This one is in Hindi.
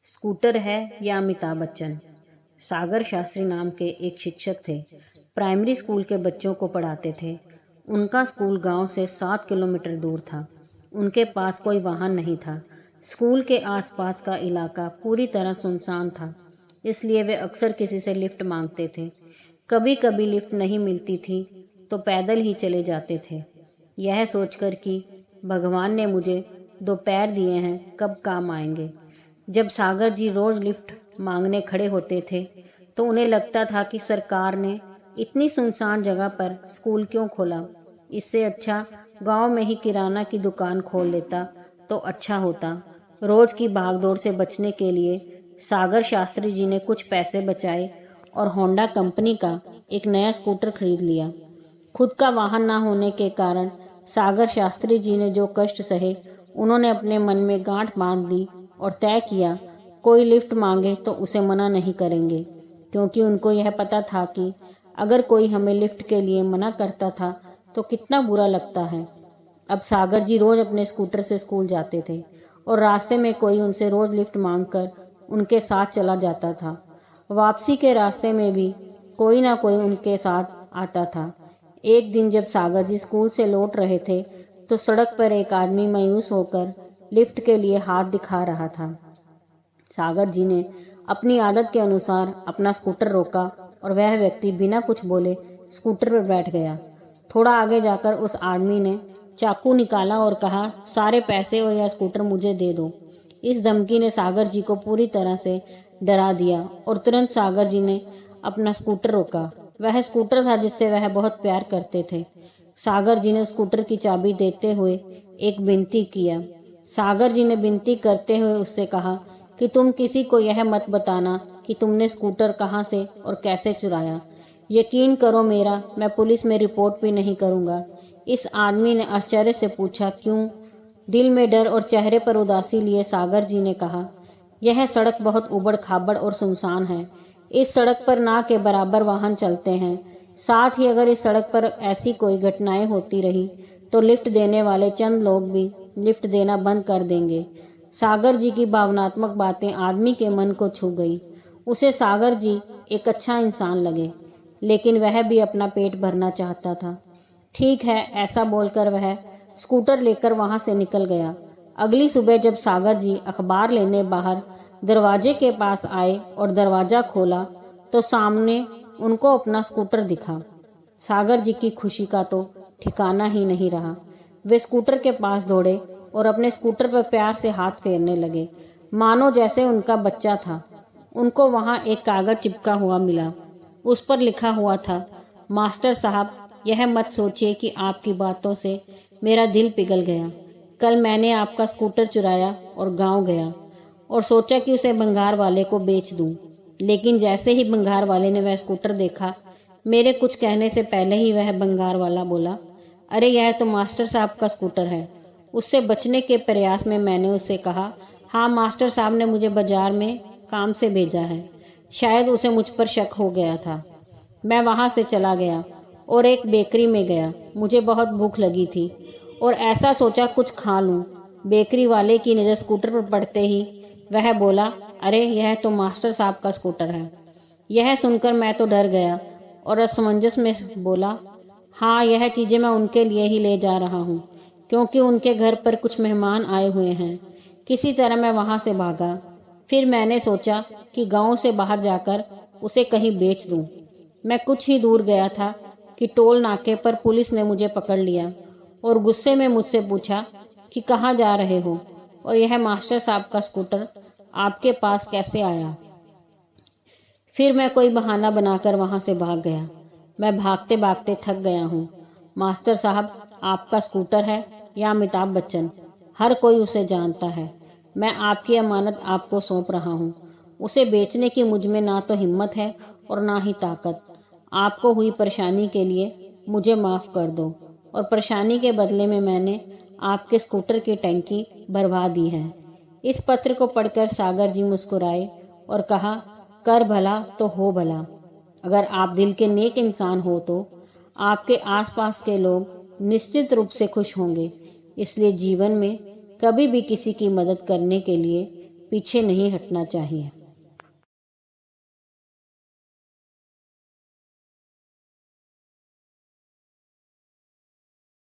स्कूटर है या अमिताभ बच्चन। सागर शास्त्री नाम के एक शिक्षक थे। प्राइमरी स्कूल के बच्चों को पढ़ाते थे। उनका स्कूल गांव से 7 किलोमीटर दूर था। उनके पास कोई वाहन नहीं था। स्कूल के आसपास का इलाका पूरी तरह सुनसान था, इसलिए वे अक्सर किसी से लिफ्ट मांगते थे। कभी कभी लिफ्ट नहीं मिलती थी तो पैदल ही चले जाते थे, यह सोचकर कि भगवान ने मुझे 2 पैर दिए हैं, कब काम आएंगे। जब सागर जी रोज लिफ्ट मांगने खड़े होते थे तो उन्हें लगता था कि सरकार ने इतनी सुनसान जगह पर स्कूल क्यों खोला। इससे अच्छा गांव में ही किराना की दुकान खोल लेता तो अच्छा होता। रोज की भागदौड़ से बचने के लिए सागर शास्त्री जी ने कुछ पैसे बचाए और होंडा कंपनी का एक नया स्कूटर खरीद लिया। खुद का वाहन न होने के कारण सागर शास्त्री जी ने जो कष्ट सहे, उन्होंने अपने मन में गांठ बांध ली और तय किया कोई लिफ्ट मांगे तो उसे मना नहीं करेंगे, क्योंकि उनको यह पता था कि अगर कोई हमें लिफ्ट के लिए मना करता था तो कितना बुरा लगता है। अब सागर जी रोज अपने स्कूटर से स्कूल जाते थे और रास्ते में कोई उनसे रोज लिफ्ट मांगकर उनके साथ चला जाता था। वापसी के रास्ते में भी कोई ना कोई उनके साथ आता था। एक दिन जब सागर जी स्कूल से लौट रहे थे तो सड़क पर एक आदमी मायूस होकर लिफ्ट के लिए हाथ दिखा रहा था। सागर जी ने अपनी आदत के अनुसार अपना स्कूटर रोका और वह व्यक्ति बिना कुछ बोले स्कूटर पर बैठ गया। थोड़ा आगे जाकर उस आदमी ने चाकू निकाला और कहा, सारे पैसे और यह स्कूटर मुझे दे दो। इस धमकी ने सागर जी को पूरी तरह से डरा दिया और तुरंत सागर जी ने अपना स्कूटर रोका। वह स्कूटर था जिससे वह बहुत प्यार करते थे। सागर जी ने स्कूटर की चाबी देते हुए एक विनती किया। सागर जी ने विनती करते हुए उससे कहा कि तुम किसी को यह मत बताना कि तुमने स्कूटर कहाँ से और कैसे चुराया। यकीन करो मेरा, मैं पुलिस में रिपोर्ट भी नहीं करूँगा। इस आदमी ने आश्चर्य से पूछा, क्यों? दिल में डर और चेहरे पर उदासी लिए सागर जी ने कहा, यह सड़क बहुत उबड़ खाबड़ और सुनसान है। इस सड़क पर ना के बराबर वाहन चलते हैं। साथ ही अगर इस सड़क पर ऐसी कोई घटनाएं होती रही तो लिफ्ट देने वाले चंद लोग भी लिफ्ट देना बंद कर देंगे। सागर जी की भावनात्मक बातें आदमी के मन को छू गई। उसे सागर जी एक अच्छा इंसान लगे, लेकिन वह भी अपना पेट भरना चाहता था। ठीक है, ऐसा बोलकर वह स्कूटर लेकर वहां से निकल गया। अगली सुबह जब सागर जी अखबार लेने बाहर दरवाजे के पास आए और दरवाजा खोला तो सामने उनको अपना स्कूटर दिखा। सागर जी की खुशी का तो ठिकाना ही नहीं रहा। वे स्कूटर के पास दौड़े और अपने स्कूटर पर प्यार से हाथ फेरने लगे, मानो जैसे उनका बच्चा था। उनको वहां एक कागज चिपका हुआ मिला। उस पर लिखा हुआ था, मास्टर साहब, यह मत सोचिए कि आपकी बातों से मेरा दिल पिघल गया। कल मैंने आपका स्कूटर चुराया और गांव गया और सोचा कि उसे भंगार वाले को बेच दूं। लेकिन जैसे ही भंगार वाले ने वह स्कूटर देखा, मेरे कुछ कहने से पहले ही वह भंगार वाला बोला, अरे यह तो मास्टर साहब का स्कूटर है। उससे बचने के प्रयास में मैंने उससे कहा, हाँ मास्टर साहब ने मुझे बाजार में काम से भेजा है। शायद उसे मुझ पर शक हो गया था। मैं वहां से चला गया और एक बेकरी में गया। मुझे बहुत भूख लगी थी और ऐसा सोचा कुछ खा लूं। बेकरी वाले की नजर स्कूटर पर पड़ते ही वह बोला, अरे यह तो मास्टर साहब का स्कूटर है। यह सुनकर मैं तो डर गया और असमंजस में बोला, हाँ यह चीजें मैं उनके लिए ही ले जा रहा हूँ, क्योंकि उनके घर पर कुछ मेहमान आए हुए हैं। किसी तरह मैं वहां से भागा। फिर मैंने सोचा कि गांव से बाहर जाकर उसे कहीं बेच दूं। मैं कुछ ही दूर गया था कि टोल नाके पर पुलिस ने मुझे पकड़ लिया और गुस्से में मुझसे पूछा कि कहाँ जा रहे हो और यह मास्टर साहब का स्कूटर आपके पास कैसे आया। फिर मैं कोई बहाना बनाकर वहां से भाग गया। मैं भागते भागते थक गया हूँ। मास्टर साहब, आपका स्कूटर है या अमिताभ बच्चन, हर कोई उसे जानता है। मैं आपकी अमानत आपको सौंप रहा हूँ। उसे बेचने की मुझ में ना तो हिम्मत है और ना ही ताकत। आपको हुई परेशानी के लिए मुझे माफ कर दो, और परेशानी के बदले में मैंने आपके स्कूटर की टंकी भरवा दी है। इस पत्र को पढ़कर सागर जी मुस्कुराए और कहा, कर भला तो हो भला। अगर आप दिल के नेक इंसान हो तो आपके आसपास के लोग निश्चित रूप से खुश होंगे। इसलिए जीवन में कभी भी किसी की मदद करने के लिए पीछे नहीं हटना चाहिए।